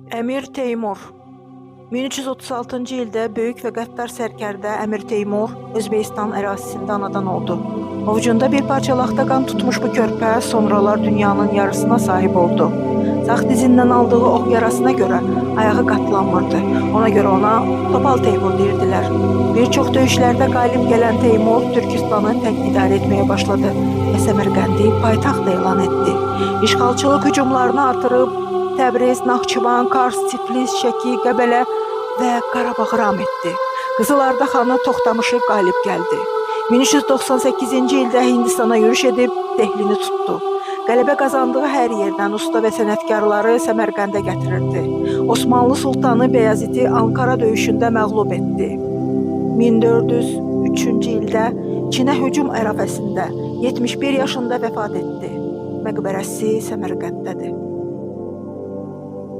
Əmir Teymur 1336-cı ildə böyük və qəddar sərkərdə Əmir Teymur Özbəkistan ərazisində anadan oldu. Ovucunda bir parça laxta qan tutmuş bu körpə sonralar dünyanın yarısına sahib oldu. Sağ dizindən aldığı ox yarasına görə ayağı qatlanmırdı. Ona görə ona Topal Teymur deyirdilər. Bir çox döyüşlərdə qalib gələn Teymur Türkistanı tək idarə etməyə başladı və Səmərqəndi paytaxt elan etdi. İşğalçılıq hücumlarını artırıb Təbriz, Naxçıvan, Kars, Tiflis, Şəki, Qəbələ və Qarabağı ram etdi. Qızıl Arda xanı Toxtamışı qalib gəldi. 1398-ci ildə Hindistana yürüş edib Dehlini tutdu. Qələbə qazandığı hər yerdən usta və sənətkarları Səmərqəndə gətirirdi. Osmanlı Sultanı Bəyaziti Ankara döyüşündə məğlub etdi. 1403-cü ildə Çinə hücum ərəfəsində 71 yaşında vəfat etdi. Məqbərəsi Səmərqənddədir.